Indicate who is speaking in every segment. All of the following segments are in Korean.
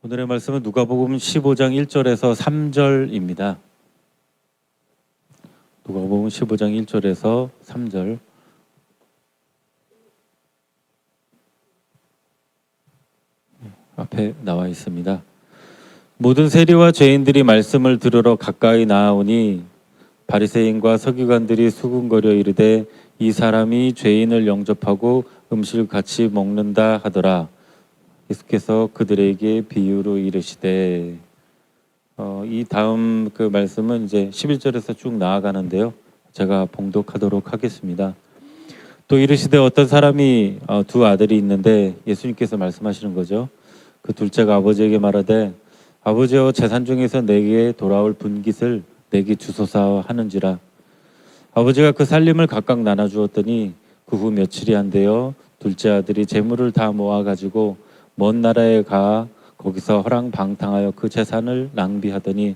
Speaker 1: 오늘의 말씀은 누가복음 15장 1절에서 3절입니다. 누가복음 15장 1절에서 3절. 앞에 나와 있습니다. 모든 세리와 죄인들이 말씀을 들으러 가까이 나아오니 바리새인과 서기관들이 수군거려 이르되 이 사람이 죄인을 영접하고 음식을 같이 먹는다 하더라. 예수께서 그들에게 비유로 이르시되 이 다음 그 말씀은 이제 11절에서 쭉 나아가는데요. 제가 봉독하도록 하겠습니다. 또 이르시되 어떤 사람이 두 아들이 있는데 예수님께서 말씀하시는 거죠. 그 둘째가 아버지에게 말하되 아버지여 재산 중에서 내게 돌아올 분깃을 내게 주소서 하는지라. 아버지가 그 살림을 각각 나눠 주었더니 그 후 며칠이 안 되어 둘째 아들이 재물을 다 모아 가지고 먼 나라에 가 거기서 허랑방탕하여 그 재산을 낭비하더니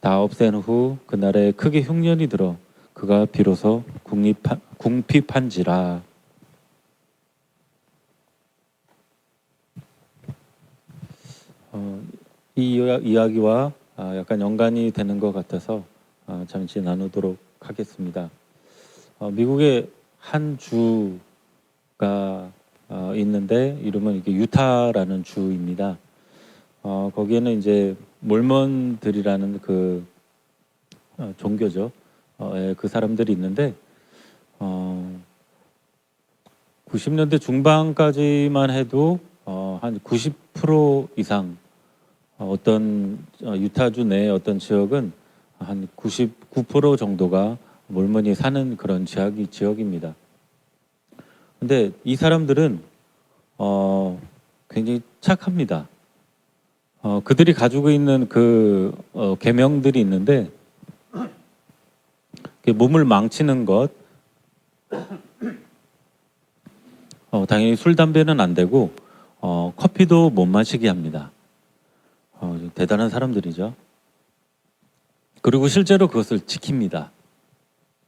Speaker 1: 다 없앤 후 그 나라에 크게 흉년이 들어 그가 비로소 궁핍한지라. 이 이야기와 약간 연관이 되는 것 같아서 잠시 나누도록 하겠습니다. 미국의 한 주가 있는데 이름은 이게 유타라는 주입니다. 거기에는 이제 몰몬들이라는 그 종교죠. 그 사람들이 있는데 90년대 중반까지만 해도 한 90% 이상 어떤 유타주 내의 어떤 지역은 한 99% 정도가 몰몬이 사는 그런 지역입니다. 근데 이 사람들은 굉장히 착합니다. 그들이 가지고 있는 그 계명들이 있는데 몸을 망치는 것, 당연히 술 담배는 안 되고 커피도 못 마시게 합니다. 대단한 사람들이죠. 그리고 실제로 그것을 지킵니다.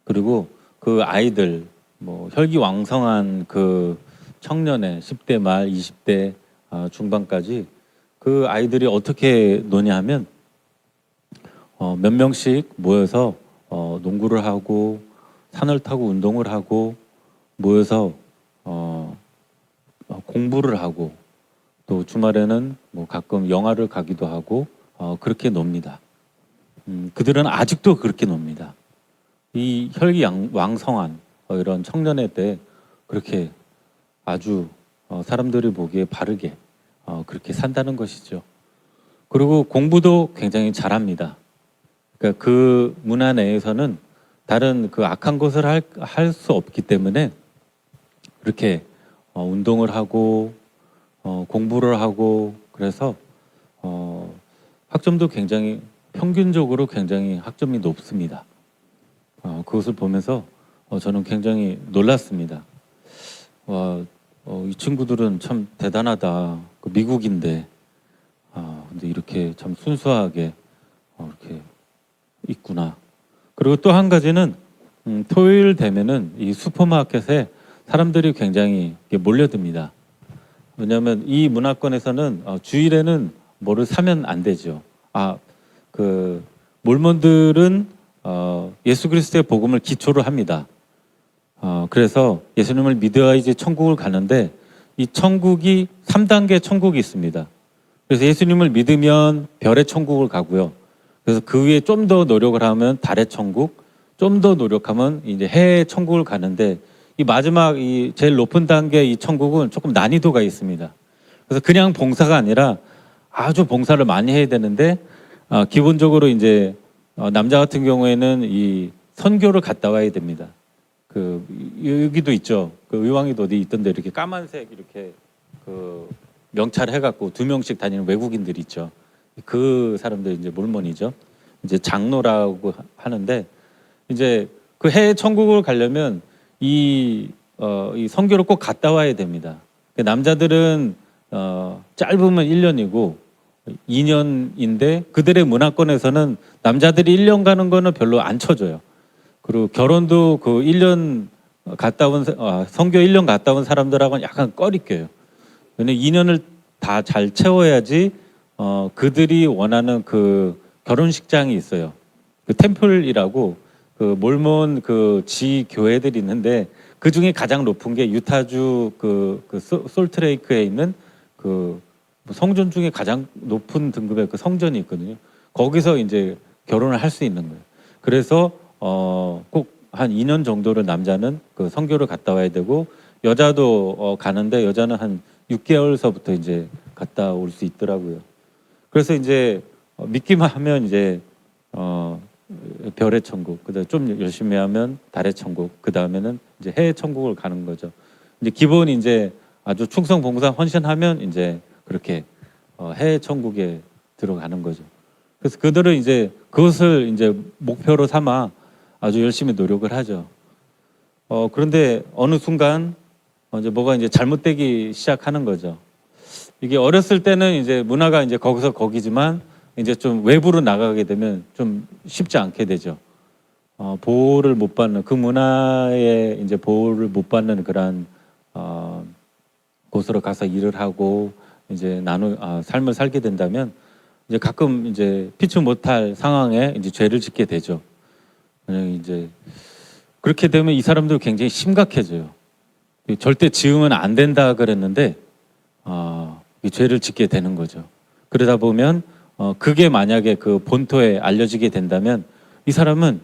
Speaker 1: 그리고 그 아이들, 혈기왕성한 그 청년의 10대 말 20대 중반까지 그 아이들이 어떻게 노냐 하면 몇 명씩 모여서 농구를 하고 산을 타고 운동을 하고 모여서 공부를 하고 또 주말에는 가끔 영화를 가기도 하고 그렇게 놉니다. 그들은 아직도 그렇게 놉니다. 이 혈기왕성한 이런 청년의 때 그렇게 아주 사람들이 보기에 바르게 그렇게 산다는 것이죠. 그리고 공부도 굉장히 잘합니다. 그러니까 그 문화 내에서는 다른 그 악한 것을 할 수 없기 때문에 그렇게 운동을 하고 공부를 하고 그래서 학점도 굉장히 평균적으로 굉장히 학점이 높습니다. 그것을 보면서 저는 굉장히 놀랐습니다. 이 친구들은 참 대단하다. 미국인데 근데 이렇게 참 순수하게 이렇게 있구나. 그리고 또 한 가지는 토요일 되면은 이 슈퍼마켓에 사람들이 굉장히 몰려듭니다. 왜냐하면 이 문화권에서는 주일에는 뭐를 사면 안 되죠. 그 몰몬들은 예수 그리스도의 복음을 기초로 합니다. 그래서 예수님을 믿어야지 천국을 가는데 이 천국이 3단계 천국이 있습니다. 그래서 예수님을 믿으면 별의 천국을 가고요. 그래서 그 위에 좀 더 노력을 하면 달의 천국, 좀 더 노력하면 이제 해의 천국을 가는데 이 마지막 이 제일 높은 단계 이 천국은 조금 난이도가 있습니다. 그래서 그냥 봉사가 아니라 아주 봉사를 많이 해야 되는데 기본적으로 이제 남자 같은 경우에는 이 선교를 갔다 와야 됩니다. 그 여기도 있죠. 그 의왕이도 어디 있던데 이렇게 까만색 이렇게 그 명찰 해갖고 2명씩 다니는 외국인들이 있죠. 그 사람들 이제 몰몬이죠. 이제 장로라고 하는데 이제 그 해외 천국을 가려면 이 선교를 꼭 갔다 와야 됩니다. 남자들은 짧으면 1년이고 2년인데 그들의 문화권에서는 남자들이 1년 가는 거는 별로 안 쳐줘요. 그리고 결혼도 그 1년 갔다 온 선교 1년 갔다 온 사람들하고는 약간 꺼리껴요. 왜냐면 2년을 다 잘 채워야지 그들이 원하는 그 결혼식장이 있어요. 그 템플이라고 그 몰몬 그 지 교회들이 있는데 그 중에 가장 높은 게 유타주 솔트레이크에 있는 그 성전 중에 가장 높은 등급의 그 성전이 있거든요. 거기서 이제 결혼을 할 수 있는 거예요. 그래서 꼭 한 2년 정도를 남자는 그 선교를 갔다 와야 되고 여자도 가는데 여자는 한 6개월서부터 이제 갔다 올 수 있더라고요. 그래서 이제 믿기만 하면 이제 별의 천국, 그다음 좀 열심히 하면 달의 천국, 그 다음에는 이제 해의 천국을 가는 거죠. 이제 기본 이제 아주 충성 봉사 헌신하면 이제 그렇게 해의 천국에 들어가는 거죠. 그래서 그들은 이제 그것을 이제 목표로 삼아 아주 열심히 노력을 하죠. 그런데 어느 순간 이제 뭐가 이제 잘못되기 시작하는 거죠. 이게 어렸을 때는 이제 문화가 이제 거기서 거기지만 이제 좀 외부로 나가게 되면 좀 쉽지 않게 되죠. 보호를 못 받는 그 문화에 이제 보호를 못 받는 그런 곳으로 가서 일을 하고 이제 삶을 살게 된다면 이제 가끔 이제 피치 못할 상황에 이제 죄를 짓게 되죠. 그냥 이제 그렇게 되면 이 사람들 굉장히 심각해져요. 절대 지으면 안 된다 그랬는데 이 죄를 짓게 되는 거죠. 그러다 보면 그게 만약에 그 본토에 알려지게 된다면 이 사람은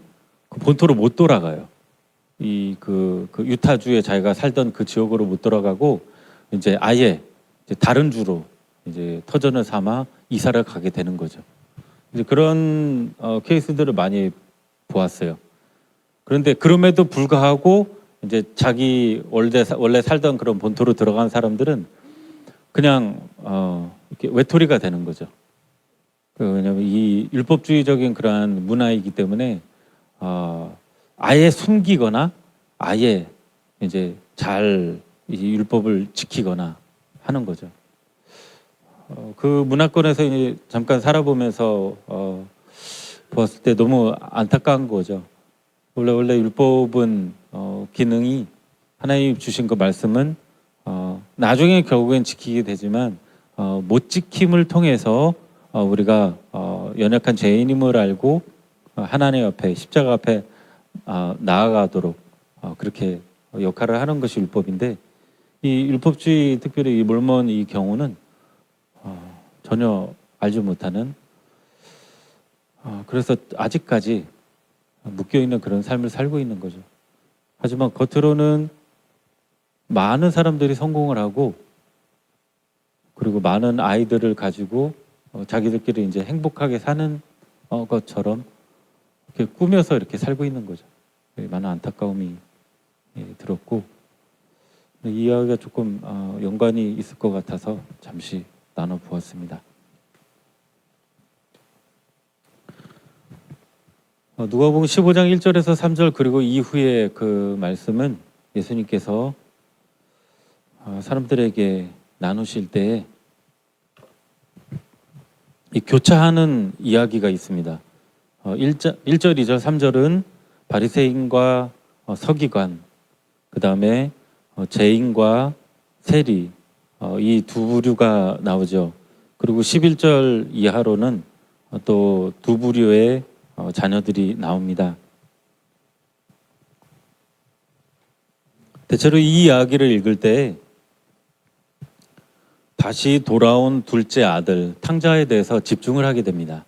Speaker 1: 그 본토로 못 돌아가요. 그 유타주에 자기가 살던 그 지역으로 못 돌아가고 이제 아예 이제 다른 주로 이제 터전을 삼아 이사를 가게 되는 거죠. 이제 그런 케이스들을 많이 보았어요. 그런데 그럼에도 불구하고 이제 자기 원래 살던 그런 본토로 들어간 사람들은 그냥 이렇게 외톨이가 되는 거죠. 왜냐하면 이 율법주의적인 그러한 문화이기 때문에 아예 숨기거나 아예 이제 잘 이 율법을 지키거나 하는 거죠. 그 문화권에서 이제 잠깐 살아보면서 보았을 때 너무 안타까운 거죠. 원래 율법은 기능이 하나님 주신 그 말씀은 나중에 결국엔 지키게 되지만 못 지킴을 통해서 우리가 연약한 죄인임을 알고 하나님 앞에 십자가 앞에 나아가도록 그렇게 역할을 하는 것이 율법인데 이 율법주의 특별히 이 몰몬 이 경우는 전혀 알지 못하는 그래서 아직까지 묶여있는 그런 삶을 살고 있는 거죠. 하지만 겉으로는 많은 사람들이 성공을 하고 그리고 많은 아이들을 가지고 자기들끼리 이제 행복하게 사는 것처럼 이렇게 꾸며서 이렇게 살고 있는 거죠. 많은 안타까움이 들었고 이 이야기가 조금 연관이 있을 것 같아서 잠시 나눠보았습니다. 누가복음 15장 1절에서 3절 그리고 이후에 그 말씀은 예수님께서 사람들에게 나누실 때에 이 교차하는 이야기가 있습니다. 1절, 2절, 3절은 바리새인과 서기관, 그 다음에 죄인과 세리 이 두 부류가 나오죠. 그리고 11절 이하로는 또 두 부류의 자녀들이 나옵니다. 대체로 이 이야기를 읽을 때 다시 돌아온 둘째 아들 탕자에 대해서 집중을 하게 됩니다.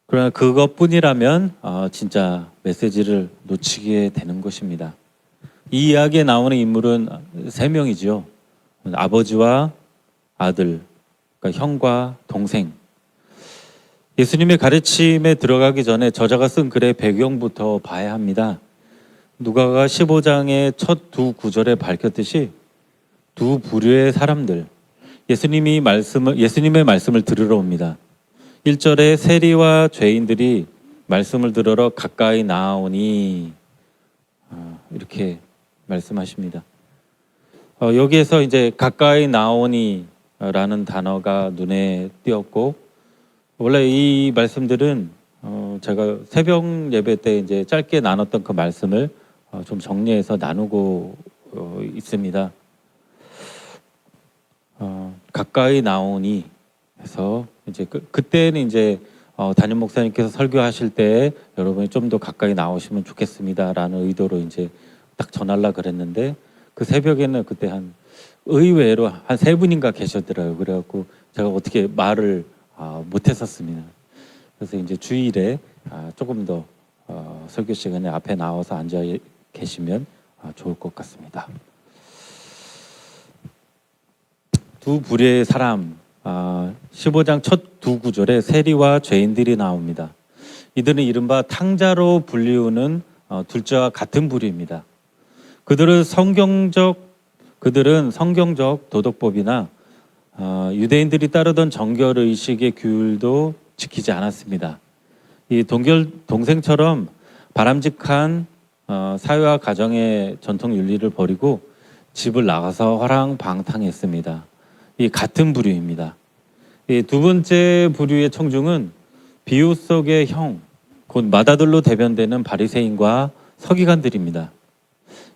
Speaker 1: 그러나 그것뿐이라면 진짜 메시지를 놓치게 되는 것입니다. 이 이야기에 나오는 인물은 3명이죠. 아버지와 아들, 그러니까 형과 동생. 예수님의 가르침에 들어가기 전에 저자가 쓴 글의 배경부터 봐야 합니다. 누가가 15장의 첫 두 구절에 밝혔듯이 두 부류의 사람들, 예수님의 말씀을 들으러 옵니다. 1절에 세리와 죄인들이 말씀을 들으러 가까이 나아오니 이렇게 말씀하십니다. 여기에서 이제 가까이 나오니라는 단어가 눈에 띄었고 원래 이 말씀들은 제가 새벽 예배 때 이제 짧게 나눴던 그 말씀을 좀 정리해서 나누고 있습니다. 가까이 나오니 해서 이제 그때는 이제 담임 목사님께서 설교하실 때 여러분이 좀 더 가까이 나오시면 좋겠습니다라는 의도로 이제 딱 전하려 그랬는데 그 새벽에는 그때 한 의외로 한 세 분인가 계셨더라고요. 그래갖고 제가 어떻게 말을 못했었습니다. 그래서 이제 주일에 조금 더 설교 시간에 앞에 나와서 앉아 계시면 좋을 것 같습니다. 두 부류의 사람 15장 첫 두 구절에 세리와 죄인들이 나옵니다. 이들은 이른바 탕자로 불리우는 둘째와 같은 부류입니다. 그들은 성경적 도덕법이나 유대인들이 따르던 정결의식의 규율도 지키지 않았습니다. 이 동생처럼 바람직한 사회와 가정의 전통 윤리를 버리고 집을 나가서 화랑방탕했습니다. 이 같은 부류입니다. 이 두 번째 부류의 청중은 비유 속의 형, 곧 맏아들로 대변되는 바리새인과 서기관들입니다.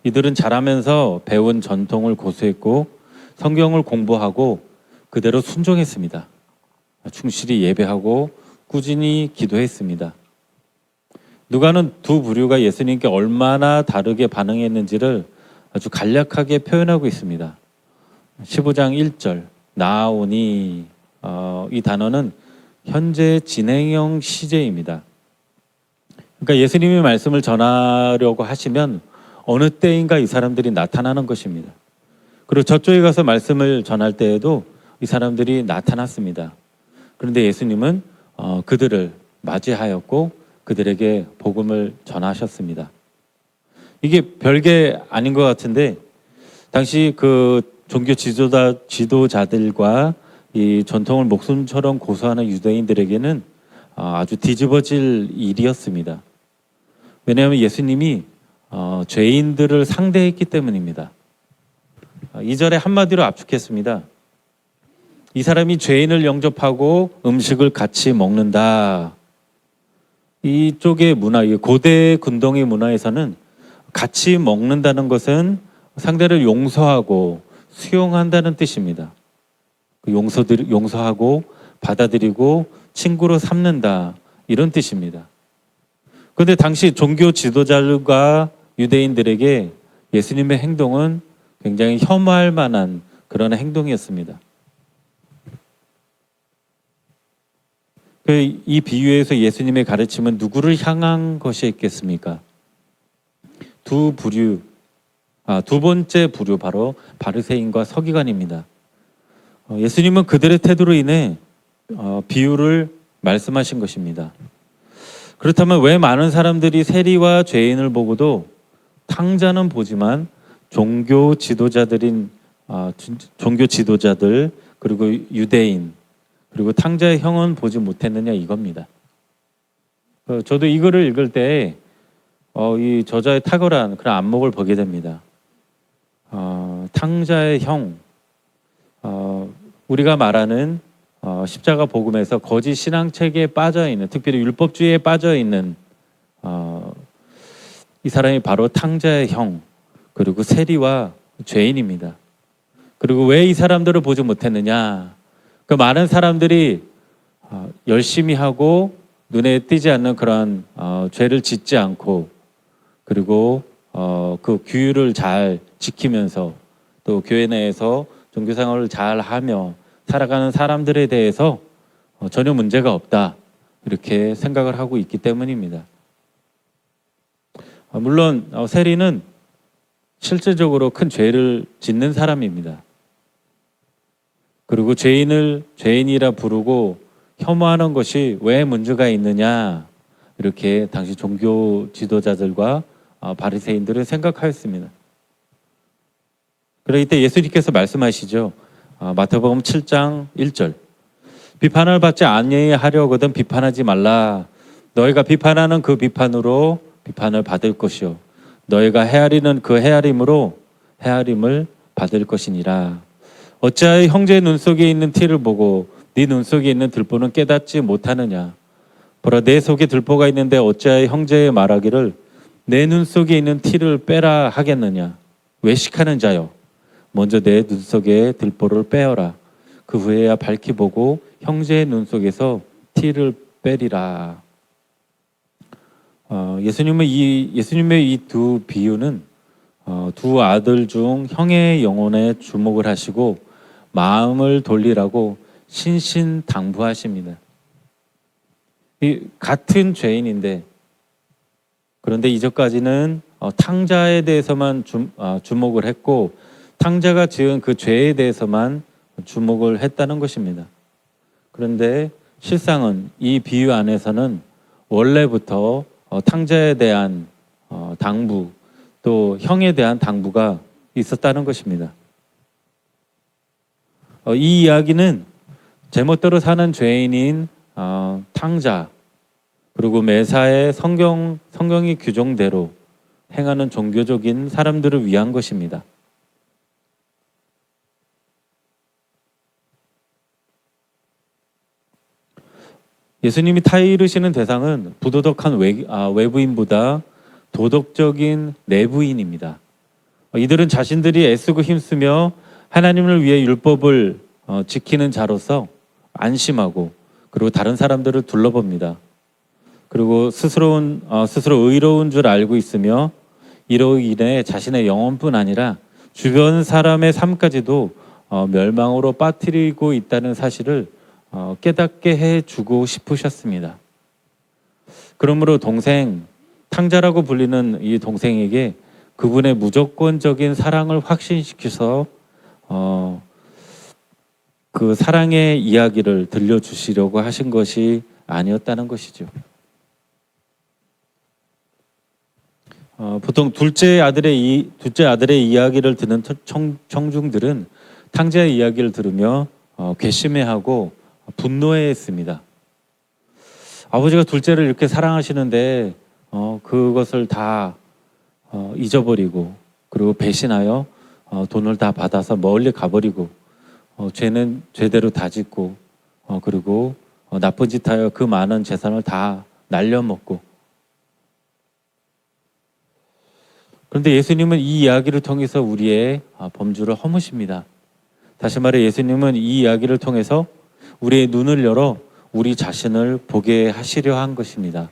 Speaker 1: 이들은 자라면서 배운 전통을 고수했고 성경을 공부하고 그대로 순종했습니다. 충실히 예배하고 꾸준히 기도했습니다. 누가는 두 부류가 예수님께 얼마나 다르게 반응했는지를 아주 간략하게 표현하고 있습니다. 15장 1절 나오니 이 단어는 현재 진행형 시제입니다. 그러니까 예수님의 말씀을 전하려고 하시면 어느 때인가 이 사람들이 나타나는 것입니다. 그리고 저쪽에 가서 말씀을 전할 때에도 이 사람들이 나타났습니다. 그런데 예수님은 그들을 맞이하였고 그들에게 복음을 전하셨습니다. 이게 별게 아닌 것 같은데 당시 그 종교 지도자들과 이 전통을 목숨처럼 고수하는 유대인들에게는 아주 뒤집어질 일이었습니다. 왜냐하면 예수님이 죄인들을 상대했기 때문입니다. 2절에 한마디로 압축했습니다. 이 사람이 죄인을 영접하고 음식을 같이 먹는다. 이쪽의 문화, 고대 근동의 문화에서는 같이 먹는다는 것은 상대를 용서하고 수용한다는 뜻입니다. 용서하고 받아들이고 친구로 삼는다 이런 뜻입니다. 그런데 당시 종교 지도자들과 유대인들에게 예수님의 행동은 굉장히 혐오할 만한 그런 행동이었습니다. 이 비유에서 예수님의 가르침은 누구를 향한 것이겠습니까? 두 번째 부류 바로 바리새인과 서기관입니다. 예수님은 그들의 태도로 인해 비유를 말씀하신 것입니다. 그렇다면 왜 많은 사람들이 세리와 죄인을 보고도 탕자는 보지만 종교 지도자들 그리고 유대인 그리고 탕자의 형은 보지 못했느냐 이겁니다. 저도 이거를 읽을 때 이 저자의 탁월한 그런 안목을 보게 됩니다. 탕자의 형, 우리가 말하는 십자가 복음에서 거짓 신앙 체계에 빠져 있는, 특별히 율법주의에 빠져 있는 이 사람이 바로 탕자의 형, 그리고 세리와 죄인입니다. 그리고 왜 이 사람들을 보지 못했느냐? 그 많은 사람들이 열심히 하고 눈에 띄지 않는 그런 죄를 짓지 않고 그리고 그 규율을 잘 지키면서 또 교회 내에서 종교 생활을 잘 하며 살아가는 사람들에 대해서 전혀 문제가 없다 이렇게 생각을 하고 있기 때문입니다. 물론 세리는 실질적으로 큰 죄를 짓는 사람입니다. 그리고 죄인을 죄인이라 부르고 혐오하는 것이 왜 문제가 있느냐 이렇게 당시 종교 지도자들과 바리새인들은 생각하였습니다. 그러기 때 예수님께서 말씀하시죠. 마태복음 7장 1절 비판을 받지 아니하려거든 비판하지 말라. 너희가 비판하는 그 비판으로 비판을 받을 것이요 너희가 헤아리는 그 헤아림으로 헤아림을 받을 것이니라. 어찌하여 형제의 눈 속에 있는 티를 보고 네 눈 속에 있는 들보는 깨닫지 못하느냐. 보라 내 속에 들보가 있는데 어찌하여 형제의 말하기를 내 눈 속에 있는 티를 빼라 하겠느냐. 외식하는 자여 먼저 내 눈 속에 들보를 빼어라. 그 후에야 밝히 보고 형제의 눈 속에서 티를 빼리라. 예수님의 이 두 비유는 두 아들 중 형의 영혼에 주목을 하시고 마음을 돌리라고 신신당부하십니다. 같은 죄인인데, 그런데 이전까지는 탕자에 대해서만 주목을 했고 탕자가 지은 그 죄에 대해서만 주목을 했다는 것입니다. 그런데 실상은 이 비유 안에서는 원래부터 탕자에 대한 당부, 또 형에 대한 당부가 있었다는 것입니다. 이 이야기는 제멋대로 사는 죄인인 탕자, 그리고 매사에 성경이 규정대로 행하는 종교적인 사람들을 위한 것입니다. 예수님이 타이르시는 대상은 부도덕한 외부인보다 도덕적인 내부인입니다. 이들은 자신들이 애쓰고 힘쓰며 하나님을 위해 율법을 지키는 자로서 안심하고, 그리고 다른 사람들을 둘러봅니다. 그리고 스스로 의로운 줄 알고 있으며 이로 인해 자신의 영혼뿐 아니라 주변 사람의 삶까지도 멸망으로 빠뜨리고 있다는 사실을 깨닫게 해주고 싶으셨습니다. 그러므로 탕자라고 불리는 이 동생에게 그분의 무조건적인 사랑을 확신시켜서 그 사랑의 이야기를 들려주시려고 하신 것이 아니었다는 것이죠. 보통 둘째 아들의 이야기를 듣는 청중들은 탕자의 이야기를 들으며 괘씸해하고 분노해했습니다. 아버지가 둘째를 이렇게 사랑하시는데 그것을 다 잊어버리고, 그리고 배신하여 돈을 다 받아서 멀리 가버리고, 죄는 죄대로 다 짓고, 그리고 나쁜 짓 하여 그 많은 재산을 다 날려먹고. 그런데 예수님은 이 이야기를 통해서 우리의 범주를 허무십니다. 다시 말해 예수님은 이 이야기를 통해서 우리의 눈을 열어 우리 자신을 보게 하시려 한 것입니다.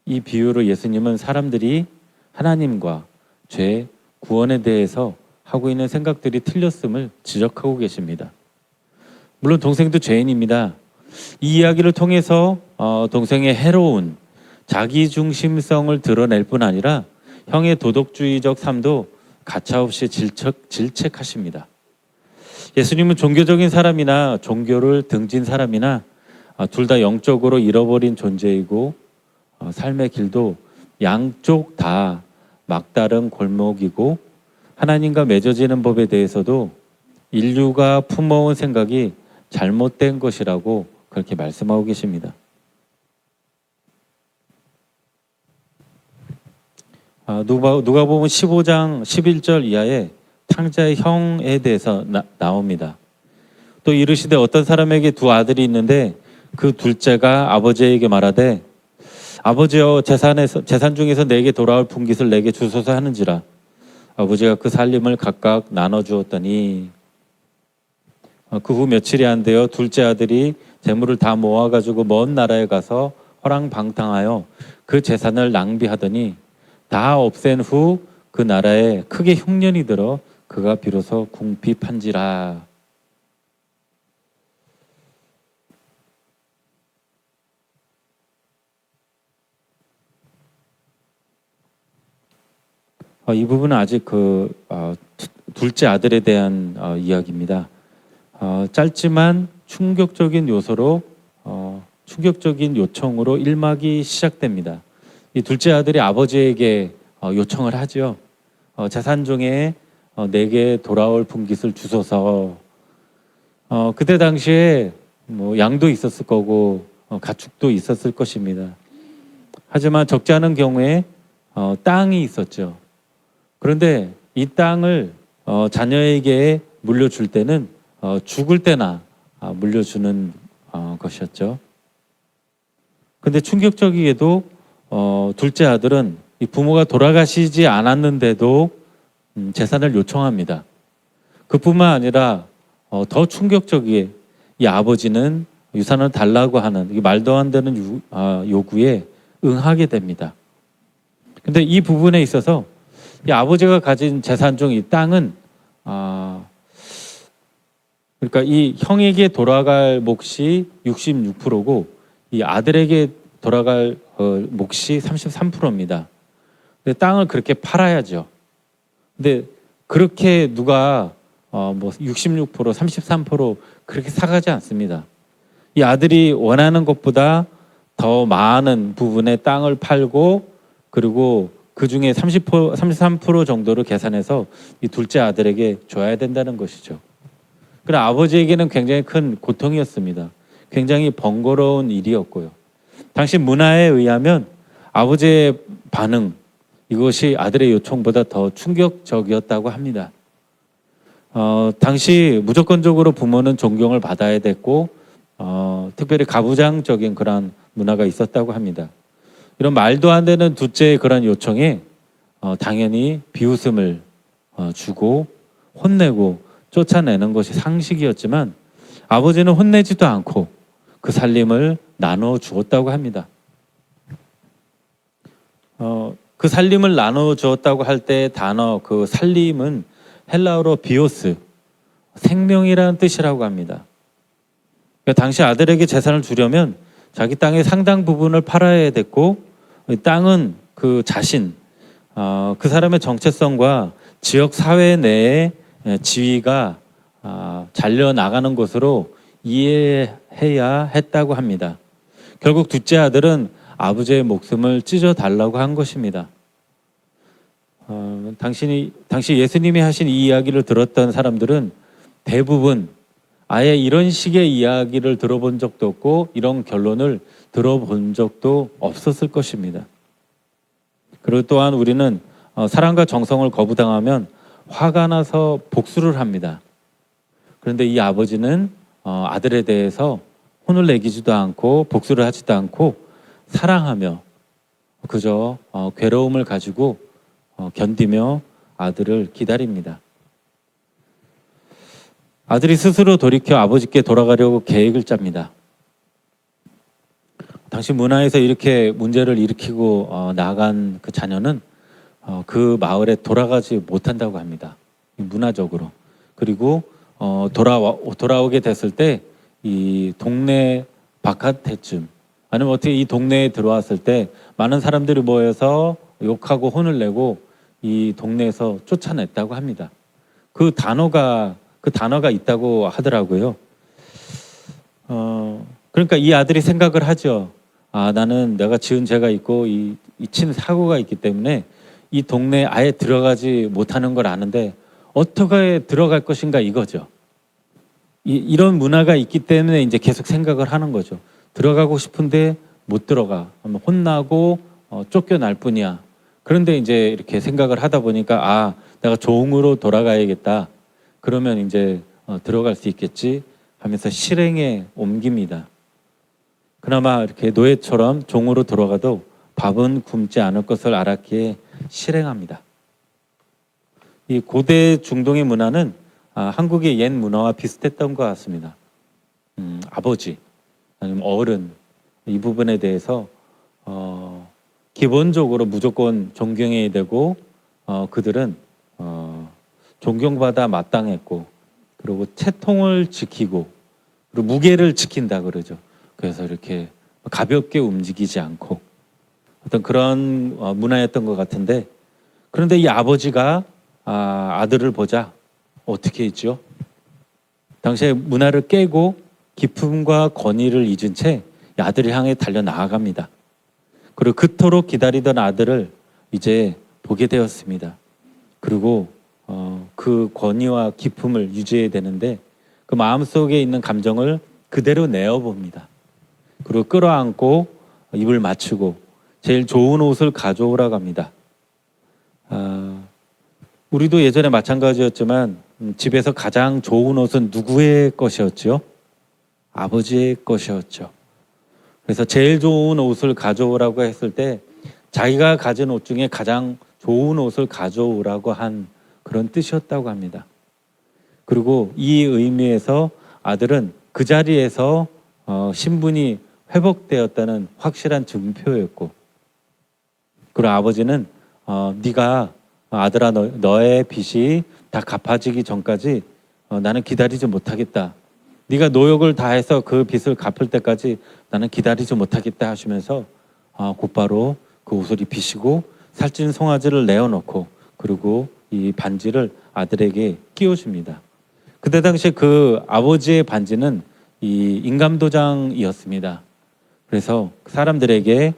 Speaker 1: 이 비유로 예수님은 사람들이 하나님과 죄, 구원에 대해서 하고 있는 생각들이 틀렸음을 지적하고 계십니다. 물론 동생도 죄인입니다. 이 이야기를 통해서 동생의 해로운 자기중심성을 드러낼 뿐 아니라 형의 도덕주의적 삶도 가차없이 질책하십니다. 예수님은 종교적인 사람이나 종교를 등진 사람이나 둘 다 영적으로 잃어버린 존재이고 삶의 길도 양쪽 다 막다른 골목이고 하나님과 맺어지는 법에 대해서도 인류가 품어온 생각이 잘못된 것이라고 그렇게 말씀하고 계십니다. 누가복음 15장 11절 이하에 탕자의 형에 대해서 나옵니다. 또 이르시되 어떤 사람에게 두 아들이 있는데 그 둘째가 아버지에게 말하되 아버지여 재산 중에서 내게 돌아올 분깃을 내게 주소서 하는지라. 아버지가 그 살림을 각각 나눠주었더니 그 후 며칠이 안 되어 둘째 아들이 재물을 다 모아가지고 먼 나라에 가서 허랑방탕하여 그 재산을 낭비하더니 다 없앤 후 그 나라에 크게 흉년이 들어 그가 비로소 궁핍한지라. 이 부분은 아직 둘째 아들에 대한 이야기입니다. 짧지만 충격적인 요청으로 1막이 시작됩니다. 이 둘째 아들이 아버지에게 요청을 하죠. 재산 중에 내게 돌아올 분깃을 주소서. 그때 당시에 양도 있었을 거고 가축도 있었을 것입니다. 하지만 적지 않은 경우에 땅이 있었죠. 그런데 이 땅을 자녀에게 물려줄 때는 죽을 때나 물려주는 것이었죠. 그런데 충격적이게도 둘째 아들은 이 부모가 돌아가시지 않았는데도 재산을 요청합니다. 그뿐만 아니라 더 충격적이게 이 아버지는 유산을 달라고 하는 이 말도 안 되는 요구에 응하게 됩니다. 근데 이 부분에 있어서 이 아버지가 가진 재산 중 이 땅은 그러니까 이 형에게 돌아갈 몫이 66%고 이 아들에게 돌아갈 몫이 33%입니다. 근데 땅을 그렇게 팔아야죠. 근데 그렇게 누가 뭐 66%, 33% 그렇게 사가지 않습니다. 이 아들이 원하는 것보다 더 많은 부분의 땅을 팔고 그리고 그 중에 30%, 33% 정도를 계산해서 이 둘째 아들에게 줘야 된다는 것이죠. 그러나 아버지에게는 굉장히 큰 고통이었습니다. 굉장히 번거로운 일이었고요. 당시 문화에 의하면 아버지의 반응, 이것이 아들의 요청보다 더 충격적이었다고 합니다. 당시 무조건적으로 부모는 존경을 받아야 됐고 특별히 가부장적인 그런 문화가 있었다고 합니다. 이런 말도 안 되는 둘째의 그런 요청에 당연히 비웃음을 주고 혼내고 쫓아내는 것이 상식이었지만 아버지는 혼내지도 않고 그 살림을 나눠 주었다고 합니다. 그 살림을 나눠 주었다고 할 때 단어 그 살림은 헬라어로 비오스, 생명이라는 뜻이라고 합니다. 그러니까 당시 아들에게 재산을 주려면 자기 땅의 상당 부분을 팔아야 됐고 땅은 그 자신, 그 사람의 정체성과 지역 사회 내의 지위가 잘려나가는 것으로 이해해야 했다고 합니다. 결국 둘째 아들은 아버지의 목숨을 찢어달라고 한 것입니다. 당시 예수님이 하신 이 이야기를 들었던 사람들은 대부분 아예 이런 식의 이야기를 들어본 적도 없고 이런 결론을 들어본 적도 없었을 것입니다. 그리고 또한 우리는 사랑과 정성을 거부당하면 화가 나서 복수를 합니다. 그런데 이 아버지는 아들에 대해서 혼을 내기지도 않고 복수를 하지도 않고 사랑하며 그저 괴로움을 가지고 견디며 아들을 기다립니다. 아들이 스스로 돌이켜 아버지께 돌아가려고 계획을 짭니다. 당시 문화에서 이렇게 문제를 일으키고 나간 그 자녀는 그 마을에 돌아가지 못한다고 합니다. 문화적으로. 그리고 돌아오게 됐을 때 이 동네 바깥에쯤 아니면 어떻게 이 동네에 들어왔을 때 많은 사람들이 모여서 욕하고 혼을 내고 이 동네에서 쫓아냈다고 합니다. 그 단어가 있다고 하더라고요. 그러니까 이 아들이 생각을 하죠. 나는 내가 지은 죄가 있고 이 친 사고가 있기 때문에 이 동네에 아예 들어가지 못하는 걸 아는데 어떻게 들어갈 것인가 이거죠. 이런 문화가 있기 때문에 이제 계속 생각을 하는 거죠. 들어가고 싶은데 못 들어가. 혼나고 쫓겨날 뿐이야. 그런데 이제 이렇게 생각을 하다 보니까 내가 종으로 돌아가야겠다. 그러면 이제 들어갈 수 있겠지 하면서 실행에 옮깁니다. 그나마 이렇게 노예처럼 종으로 들어가도 밥은 굶지 않을 것을 알았기에 실행합니다. 이 고대 중동의 문화는 한국의 옛 문화와 비슷했던 것 같습니다. 아버지 아니면 어른 이 부분에 대해서 기본적으로 무조건 존경해야 되고 그들은 존경받아 마땅했고 그리고 채통을 지키고 그리고 무게를 지킨다 그러죠. 그래서 이렇게 가볍게 움직이지 않고 어떤 그런 문화였던 것 같은데 그런데 이 아버지가 아들을 보자 어떻게 했죠? 당시에 문화를 깨고 기쁨과 권위를 잊은 채 아들을 향해 달려 나아갑니다. 그리고 그토록 기다리던 아들을 이제 보게 되었습니다. 그리고 그 권위와 기쁨을 유지해야 되는데 그 마음속에 있는 감정을 그대로 내어봅니다. 그리고 끌어안고 입을 맞추고 제일 좋은 옷을 가져오라고 합니다. 우리도 예전에 마찬가지였지만 집에서 가장 좋은 옷은 누구의 것이었죠? 아버지의 것이었죠. 그래서 제일 좋은 옷을 가져오라고 했을 때 자기가 가진 옷 중에 가장 좋은 옷을 가져오라고 한 그런 뜻이었다고 합니다. 그리고 이 의미에서 아들은 그 자리에서 신분이 회복되었다는 확실한 증표였고, 그리고 아버지는 네가 아들아 너의 빚이 다 갚아지기 전까지 나는 기다리지 못하겠다. 네가 노력을 다해서 그 빚을 갚을 때까지 나는 기다리지 못하겠다 하시면서 곧바로 그 옷을 입히시고 살찐 송아지를 내어놓고 그리고 이 반지를 아들에게 끼워줍니다. 그때 당시에 그 아버지의 반지는 이 인감도장이었습니다. 그래서 사람들에게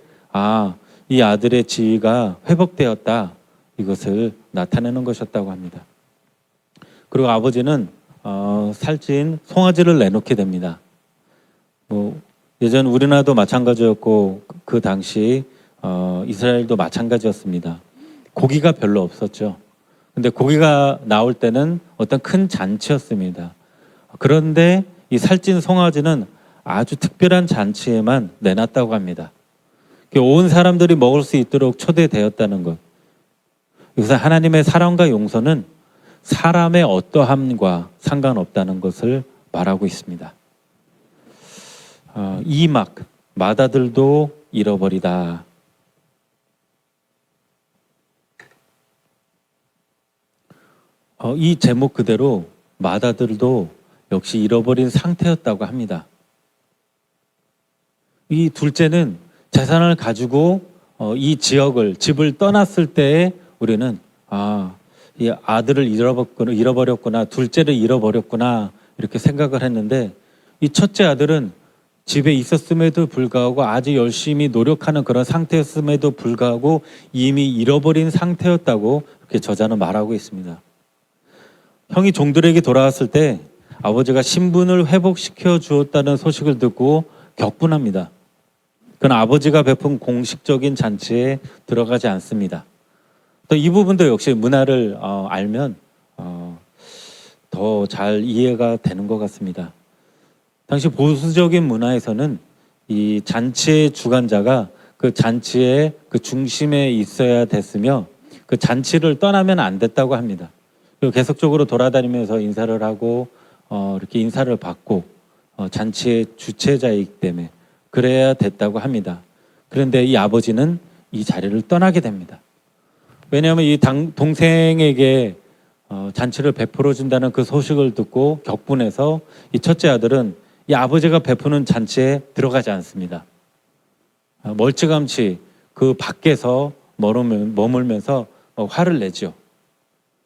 Speaker 1: 이 아들의 지위가 회복되었다, 이것을 나타내는 것이었다고 합니다. 그리고 아버지는 살찐 송아지를 내놓게 됩니다. 예전 우리나라도 마찬가지였고 그 당시 이스라엘도 마찬가지였습니다. 고기가 별로 없었죠. 근데 고기가 나올 때는 어떤 큰 잔치였습니다. 그런데 이 살찐 송아지는 아주 특별한 잔치에만 내놨다고 합니다. 온 사람들이 먹을 수 있도록 초대되었다는 것. 여기서 하나님의 사랑과 용서는 사람의 어떠함과 상관없다는 것을 말하고 있습니다. 이막 맏아들도 잃어버리다. 이 제목 그대로 맏아들도 역시 잃어버린 상태였다고 합니다. 이 둘째는 재산을 가지고 이 집을 떠났을 때 우리는 이 아들을 잃어버렸구나, 둘째를 잃어버렸구나 이렇게 생각을 했는데, 이 첫째 아들은 집에 있었음에도 불구하고 아주 열심히 노력하는 그런 상태였음에도 불구하고 이미 잃어버린 상태였다고 이렇게 저자는 말하고 있습니다. 형이 종들에게 돌아왔을 때 아버지가 신분을 회복시켜 주었다는 소식을 듣고 격분합니다. 그는 아버지가 베푼 공식적인 잔치에 들어가지 않습니다. 또 이 부분도 역시 문화를 알면 더 잘 이해가 되는 것 같습니다. 당시 보수적인 문화에서는 이 잔치의 주관자가 그 잔치의 그 중심에 있어야 됐으며 그 잔치를 떠나면 안 됐다고 합니다. 그리고 계속적으로 돌아다니면서 인사를 하고 이렇게 인사를 받고 잔치의 주체자이기 때문에 그래야 됐다고 합니다. 그런데 이 아버지는 이 자리를 떠나게 됩니다. 왜냐하면 이 동생에게 잔치를 베풀어 준다는 그 소식을 듣고 격분해서 이 첫째 아들은 이 아버지가 베푸는 잔치에 들어가지 않습니다. 멀찌감치 그 밖에서 머물면서 화를 내죠.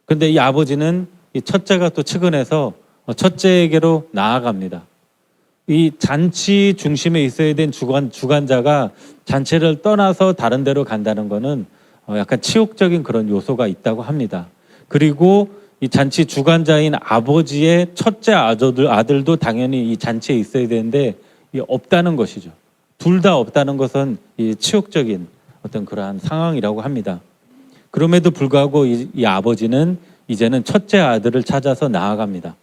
Speaker 1: 그런데 이 아버지는 이 첫째가 또 측은해서 첫째에게로 나아갑니다. 이 잔치 중심에 있어야 된 주관자가 잔치를 떠나서 다른 데로 간다는 것은 약간 치욕적인 그런 요소가 있다고 합니다. 그리고 이 잔치 주관자인 아버지의 첫째 아들도 당연히 이 잔치에 있어야 되는데 없다는 것이죠. 둘 다 없다는 것은 이 치욕적인 어떤 그러한 상황이라고 합니다. 그럼에도 불구하고 이 아버지는 이제는 첫째 아들을 찾아서 나아갑니다.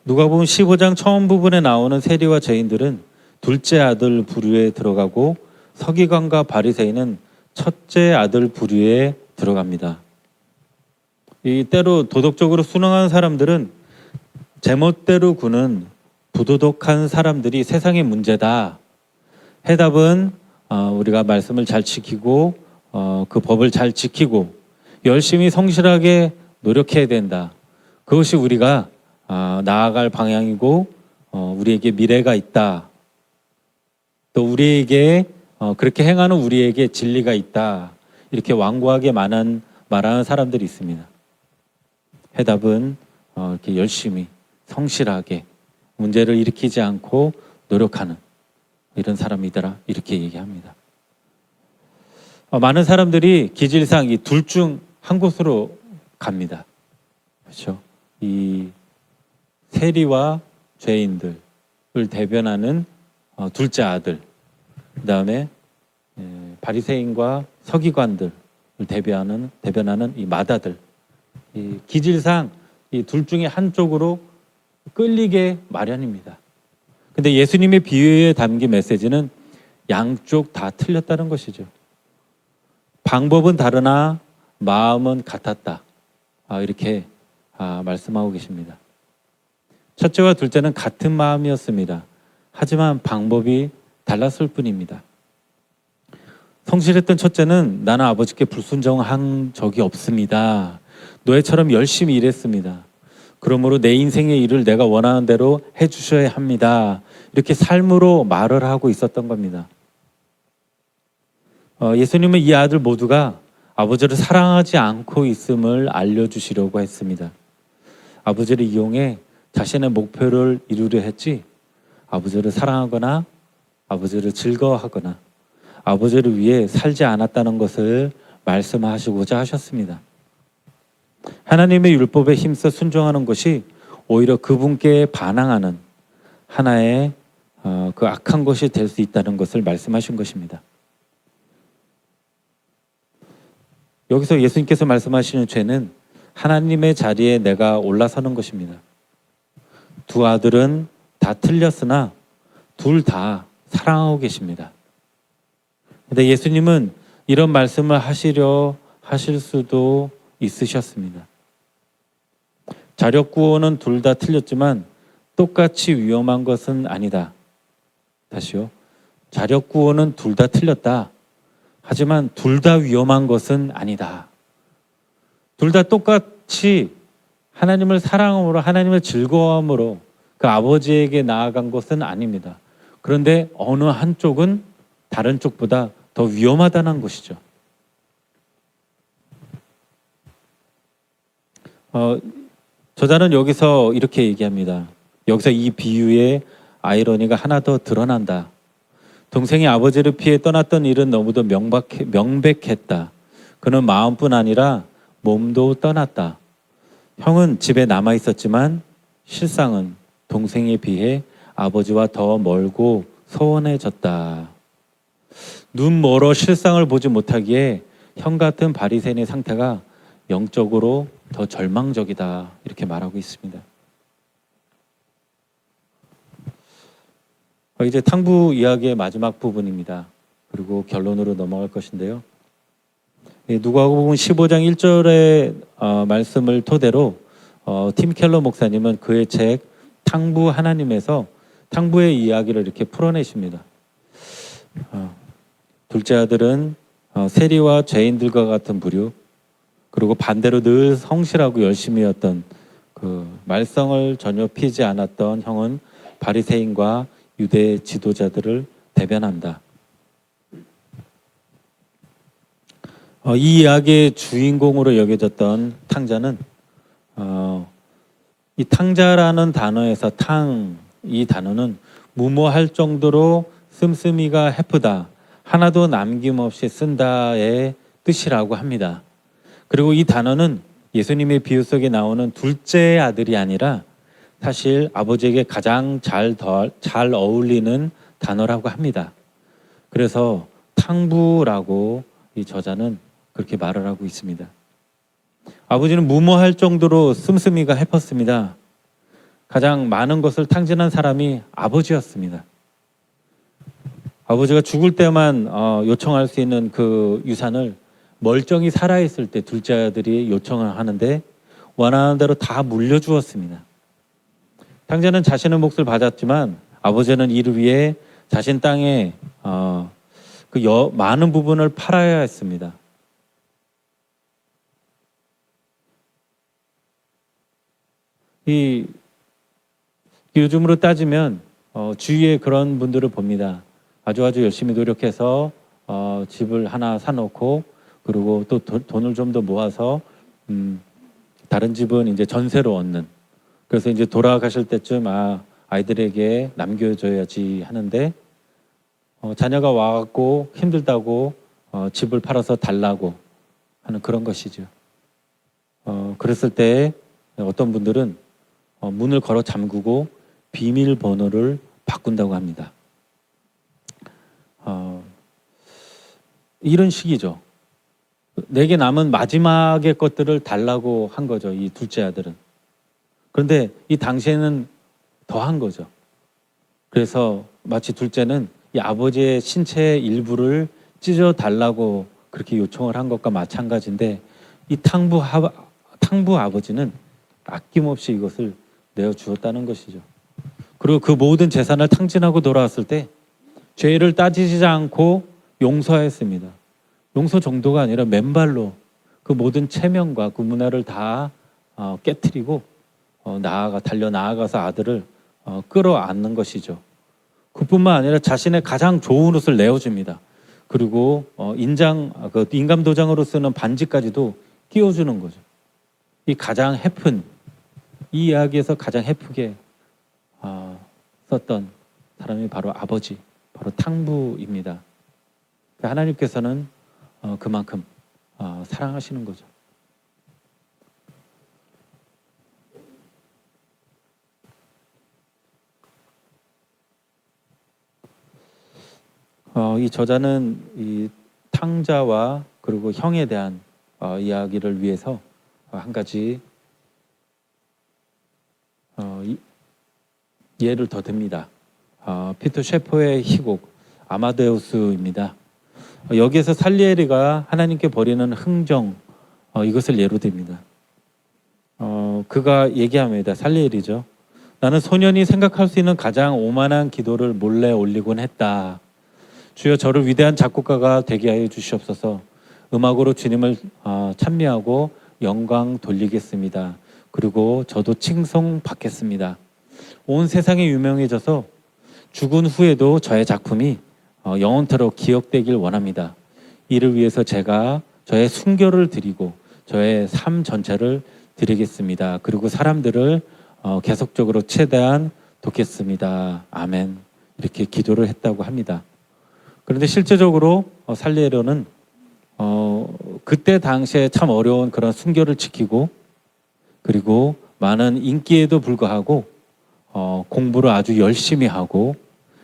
Speaker 1: 누가복음 15장 처음 부분에 나오는 세리와 죄인들은 둘째 아들 부류에 들어가고 서기관과 바리새인은 첫째 아들 부류에 들어갑니다. 이 때로 도덕적으로 순응한 사람들은 제멋대로 구는 부도덕한 사람들이 세상의 문제다. 해답은 우리가 말씀을 잘 지키고 그 법을 잘 지키고 열심히 성실하게 노력해야 된다. 그것이 우리가 나아갈 방향이고 우리에게 미래가 있다. 또 우리에게 그렇게 행하는 우리에게 진리가 있다. 이렇게 완고하게 말하는 사람들이 있습니다. 해답은 이렇게 열심히 성실하게 문제를 일으키지 않고 노력하는 이런 사람이더라, 이렇게 얘기합니다. 많은 사람들이 기질상 이 둘 중 한 곳으로 갑니다. 그렇죠? 이 세리와 죄인들을 대변하는 둘째 아들, 그 다음에 바리새인과 서기관들을 대변하는 이 맏아들, 이 기질상 이 둘 중에 한쪽으로 끌리게 마련입니다. 근데 예수님의 비유에 담긴 메시지는 양쪽 다 틀렸다는 것이죠. 방법은 다르나 마음은 같았다. 이렇게 말씀하고 계십니다. 첫째와 둘째는 같은 마음이었습니다. 하지만 방법이 달랐을 뿐입니다. 성실했던 첫째는 나는 아버지께 불순종한 적이 없습니다. 노예처럼 열심히 일했습니다. 그러므로 내 인생의 일을 내가 원하는 대로 해주셔야 합니다. 이렇게 삶으로 말을 하고 있었던 겁니다. 예수님은 이 아들 모두가 아버지를 사랑하지 않고 있음을 알려주시려고 했습니다. 아버지를 이용해 자신의 목표를 이루려 했지 아버지를 사랑하거나 아버지를 즐거워하거나 아버지를 위해 살지 않았다는 것을 말씀하시고자 하셨습니다. 하나님의 율법에 힘써 순종하는 것이 오히려 그분께 반항하는 하나의 그 악한 것이 될 수 있다는 것을 말씀하신 것입니다. 여기서 예수님께서 말씀하시는 죄는 하나님의 자리에 내가 올라서는 것입니다. 두 아들은 다 틀렸으나 둘 다 사랑하고 계십니다. 근데 예수님은 이런 말씀을 하실 수도 있으셨습니다. 자력 구원은 둘 다 틀렸지만 똑같이 위험한 것은 아니다. 다시요. 자력 구원은 둘 다 틀렸다. 하지만 둘 다 위험한 것은 아니다. 둘 다 똑같이 하나님을 사랑함으로 하나님을 즐거워함으로 그 아버지에게 나아간 것은 아닙니다. 그런데 어느 한쪽은 다른 쪽보다 더 위험하다는 것이죠. 저자는 여기서 이렇게 얘기합니다. 여기서 이 비유의 아이러니가 하나 더 드러난다. 동생이 아버지를 피해 떠났던 일은 너무도 명백했다. 그는 마음뿐 아니라 몸도 떠났다. 형은 집에 남아 있었지만 실상은 동생에 비해 아버지와 더 멀고 소원해졌다. 눈 멀어 실상을 보지 못하기에 형 같은 바리새인의 상태가 영적으로 더 절망적이다. 이렇게 말하고 있습니다. 이제 탕부 이야기의 마지막 부분입니다. 그리고 결론으로 넘어갈 것인데요. 누가복음 15장 1절의 말씀을 토대로 팀 켈러 목사님은 그의 책 탕부 하나님에서 탕부의 이야기를 이렇게 풀어내십니다. 둘째 아들은 세리와 죄인들과 같은 부류, 그리고 반대로 늘 성실하고 열심히였던 그 말썽을 전혀 피지 않았던 형은 바리새인과 유대 지도자들을 대변한다. 이 이야기의 주인공으로 여겨졌던 탕자는 이 탕자라는 단어에서 이 단어는 무모할 정도로 씀씀이가 헤프다, 하나도 남김없이 쓴다의 뜻이라고 합니다. 그리고 이 단어는 예수님의 비유 속에 나오는 둘째 아들이 아니라 사실 아버지에게 가장 잘 어울리는 단어라고 합니다. 그래서 탕부라고 이 저자는 그렇게 말을 하고 있습니다. 아버지는 무모할 정도로 씀씀이가 헤펐습니다. 가장 많은 것을 탕진한 사람이 아버지였습니다. 아버지가 죽을 때만 요청할 수 있는 그 유산을 멀쩡히 살아있을 때 둘째 아들이 요청을 하는데 원하는 대로 다 물려주었습니다. 탕자는 자신의 몫을 받았지만 아버지는 이를 위해 자신 땅에 많은 부분을 팔아야 했습니다. 요즘으로 따지면 주위에 그런 분들을 봅니다. 아주 열심히 노력해서 집을 하나 사놓고 그리고 또 돈을 좀 더 모아서 다른 집은 이제 전세로 얻는. 그래서 이제 돌아가실 때쯤 아이들에게 남겨줘야지 하는데 자녀가 와갖고 힘들다고 집을 팔아서 달라고 하는 그런 것이죠. 그랬을 때 어떤 분들은 문을 걸어 잠그고 비밀번호를 바꾼다고 합니다. 이런 식이죠. 내게 남은 마지막의 것들을 달라고 한 거죠. 이 둘째 아들은. 그런데 이 당시에는 더한 거죠. 그래서 마치 둘째는 이 아버지의 신체의 일부를 찢어 달라고 그렇게 요청을 한 것과 마찬가지인데 이 탕부 아버지는 아낌없이 이것을 내어 주었다는 것이죠. 그리고 그 모든 재산을 탕진하고 돌아왔을 때 죄를 따지지 않고 용서하였습니다. 용서 정도가 아니라 맨발로 그 모든 체면과 그 문화를 다 깨트리고 달려 나아가서 아들을 끌어안는 것이죠. 그뿐만 아니라 자신의 가장 좋은 옷을 내어줍니다. 그리고 인감 도장으로 쓰는 반지까지도 끼워주는 거죠. 이 이야기에서 가장 해프게 썼던 사람이 바로 아버지, 바로 탕부입니다. 하나님께서는 그만큼 사랑하시는 거죠. 이 저자는 이 탕자와 그리고 형에 대한 이야기를 위해서 한 가지 예를 더 듭니다. 피터 셰퍼의 희곡 아마데우스입니다. 여기에서 살리에리가 하나님께 벌이는 흥정 이것을 예로 듭니다. 그가 얘기합니다. 살리에리죠. 나는 소년이 생각할 수 있는 가장 오만한 기도를 몰래 올리곤 했다. 주여 저를 위대한 작곡가가 되게 하여 주시옵소서. 음악으로 주님을 찬미하고 영광 돌리겠습니다. 그리고 저도 칭송 받겠습니다. 온 세상에 유명해져서 죽은 후에도 저의 작품이 영원토록 기억되길 원합니다. 이를 위해서 제가 저의 순결을 드리고 저의 삶 전체를 드리겠습니다. 그리고 사람들을 계속적으로 최대한 돕겠습니다. 아멘. 이렇게 기도를 했다고 합니다. 그런데 실제적으로 살리에로는 그때 당시에 참 어려운 그런 순결을 지키고 그리고 많은 인기에도 불구하고 공부를 아주 열심히 하고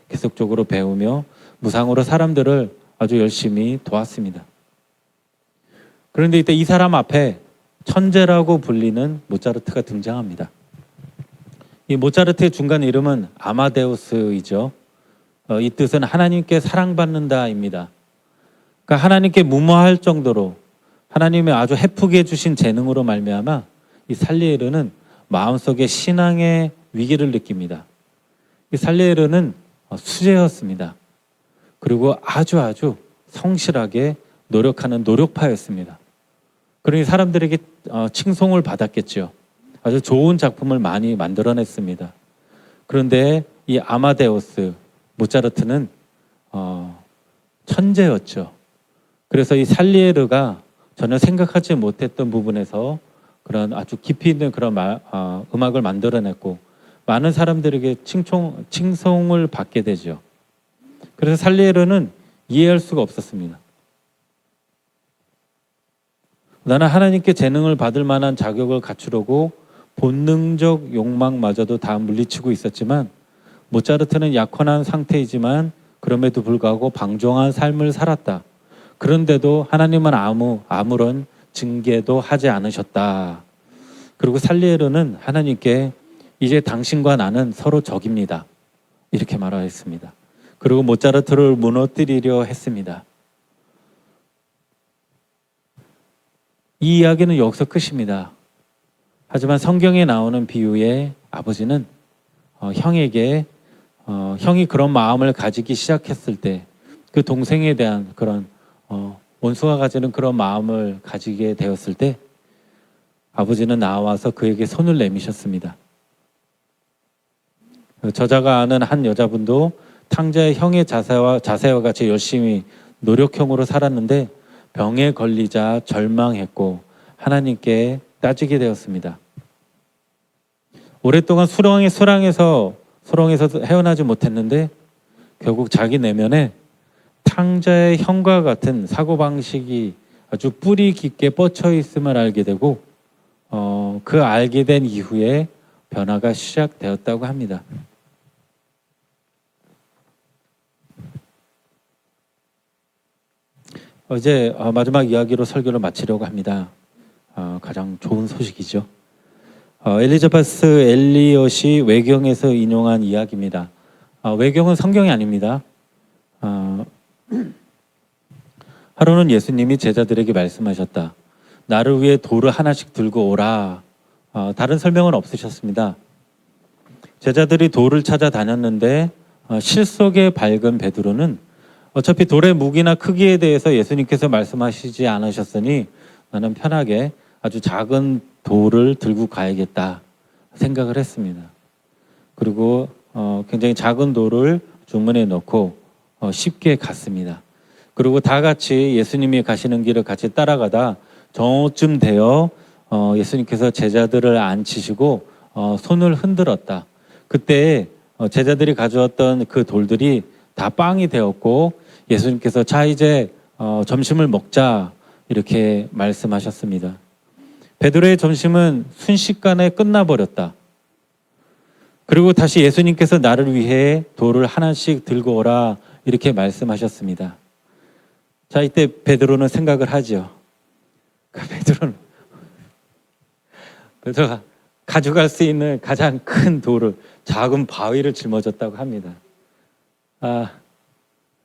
Speaker 1: 계속적으로 배우며 무상으로 사람들을 아주 열심히 도왔습니다. 그런데 이때 이 사람 앞에 천재라고 불리는 모차르트가 등장합니다. 이 모차르트의 중간 이름은 아마데우스이죠. 이 뜻은 하나님께 사랑받는다입니다. 그러니까 하나님께 무모할 정도로 하나님의 아주 해프게 주신 재능으로 말미암아 이 살리에르는 마음속에 신앙의 위기를 느낍니다. 이 살리에르는 수재였습니다. 그리고 아주 성실하게 노력하는 노력파였습니다. 그러니 사람들에게 칭송을 받았겠죠. 아주 좋은 작품을 많이 만들어냈습니다. 그런데 이 아마데우스 모차르트는 천재였죠. 그래서 이 살리에르가 전혀 생각하지 못했던 부분에서 그런 아주 깊이 있는 그런 음악을 만들어냈고 많은 사람들에게 칭송을 받게 되죠. 그래서 살리에르는 이해할 수가 없었습니다. 나는 하나님께 재능을 받을 만한 자격을 갖추려고 본능적 욕망마저도 다 물리치고 있었지만 모차르트는 약혼한 상태이지만 그럼에도 불구하고 방종한 삶을 살았다. 그런데도 하나님은 아무런 징계도 하지 않으셨다. 그리고 살리에르는 하나님께 이제 당신과 나는 서로 적입니다. 이렇게 말하였습니다. 그리고 모차르트를 무너뜨리려 했습니다. 이 이야기는 여기서 끝입니다. 하지만 성경에 나오는 비유의 아버지는 형에게 형이 그런 마음을 가지기 시작했을 때 그 동생에 대한 그런 원수가 가지는 그런 마음을 가지게 되었을 때 아버지는 나와서 그에게 손을 내미셨습니다. 저자가 아는 한 여자분도 탕자의 형의 자세와 같이 열심히 노력형으로 살았는데 병에 걸리자 절망했고 하나님께 따지게 되었습니다. 오랫동안 소랑에서 헤어나지 못했는데 결국 자기 내면에 탕자의 형과 같은 사고방식이 아주 뿌리 깊게 뻗쳐 있음을 알게 되고 그 알게 된 이후에 변화가 시작되었다고 합니다. 이제 마지막 이야기로 설교를 마치려고 합니다. 가장 좋은 소식이죠. 엘리자베스 엘리엇이 외경에서 인용한 이야기입니다. 외경은 성경이 아닙니다. 하루는 예수님이 제자들에게 말씀하셨다. 나를 위해 돌을 하나씩 들고 오라. 다른 설명은 없으셨습니다. 제자들이 돌을 찾아 다녔는데 실속에 밝은 베드로는 어차피 돌의 무게나 크기에 대해서 예수님께서 말씀하시지 않으셨으니 나는 편하게 아주 작은 돌을 들고 가야겠다 생각을 했습니다. 그리고 굉장히 작은 돌을 주머니에 넣고 쉽게 갔습니다. 그리고 다 같이 예수님이 가시는 길을 같이 따라가다 저쯤 되어 예수님께서 제자들을 앉히시고 손을 흔들었다. 그때 제자들이 가져왔던 그 돌들이 다 빵이 되었고 예수님께서 자 이제 점심을 먹자 이렇게 말씀하셨습니다. 베드로의 점심은 순식간에 끝나버렸다. 그리고 다시 예수님께서 나를 위해 돌을 하나씩 들고 오라 이렇게 말씀하셨습니다. 자, 이때 베드로는 생각을 하죠. 베드로가 가져갈 수 있는 가장 큰 돌을 작은 바위를 짊어졌다고 합니다.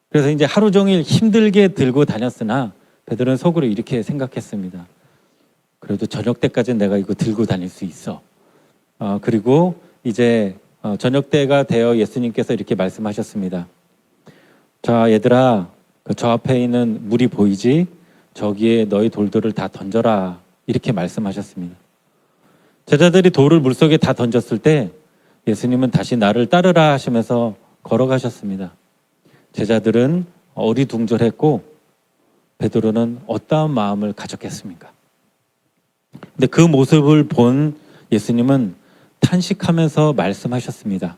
Speaker 1: 그래서 이제 하루 종일 힘들게 들고 다녔으나 베드로는 속으로 이렇게 생각했습니다. 그래도 저녁 때까지는 내가 이거 들고 다닐 수 있어. 그리고 이제 저녁 때가 되어 예수님께서 이렇게 말씀하셨습니다. 자, 얘들아, 저 앞에 있는 물이 보이지? 저기에 너희 돌들을 다 던져라. 이렇게 말씀하셨습니다. 제자들이 돌을 물속에 다 던졌을 때 예수님은 다시 나를 따르라 하시면서 걸어가셨습니다. 제자들은 어리둥절했고 베드로는 어떠한 마음을 가졌겠습니까? 근데 그 모습을 본 예수님은 탄식하면서 말씀하셨습니다.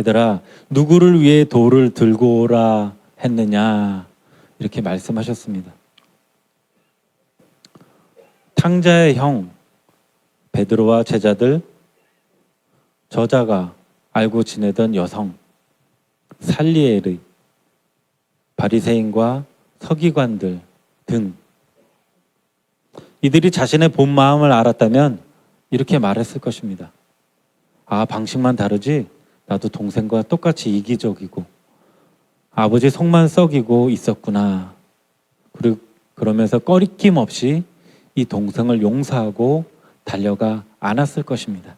Speaker 1: 얘들아, 누구를 위해 돌을 들고 오라 했느냐 이렇게 말씀하셨습니다. 탕자의 형 베드로와 제자들, 저자가 알고 지내던 여성 살리에르, 바리새인과 서기관들 등 이들이 자신의 본 마음을 알았다면 이렇게 말했을 것입니다. 방식만 다르지 나도 동생과 똑같이 이기적이고 아버지 속만 썩이고 있었구나. 그러면서 꺼리낌 없이 이 동생을 용서하고 달려가 안았을 것입니다.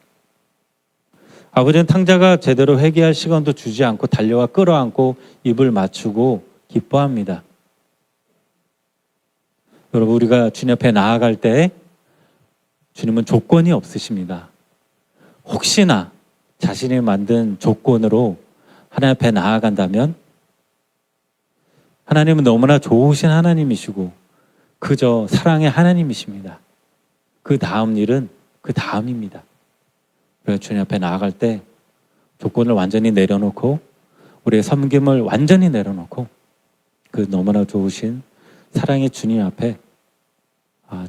Speaker 1: 아버지는 탕자가 제대로 회개할 시간도 주지 않고 달려가 끌어안고 입을 맞추고 기뻐합니다. 여러분, 우리가 주님 앞에 나아갈 때 주님은 조건이 없으십니다. 혹시나 자신이 만든 조건으로 하나님 앞에 나아간다면 하나님은 너무나 좋으신 하나님이시고 그저 사랑의 하나님이십니다. 그 다음 일은 그 다음입니다. 그래서 주님 앞에 나아갈 때 조건을 완전히 내려놓고 우리의 섬김을 완전히 내려놓고 그 너무나 좋으신 사랑의 주님 앞에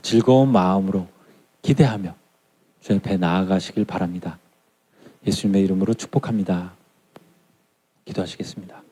Speaker 1: 즐거운 마음으로 기대하며 주님 앞에 나아가시길 바랍니다. 예수님의 이름으로 축복합니다. 기도하시겠습니다.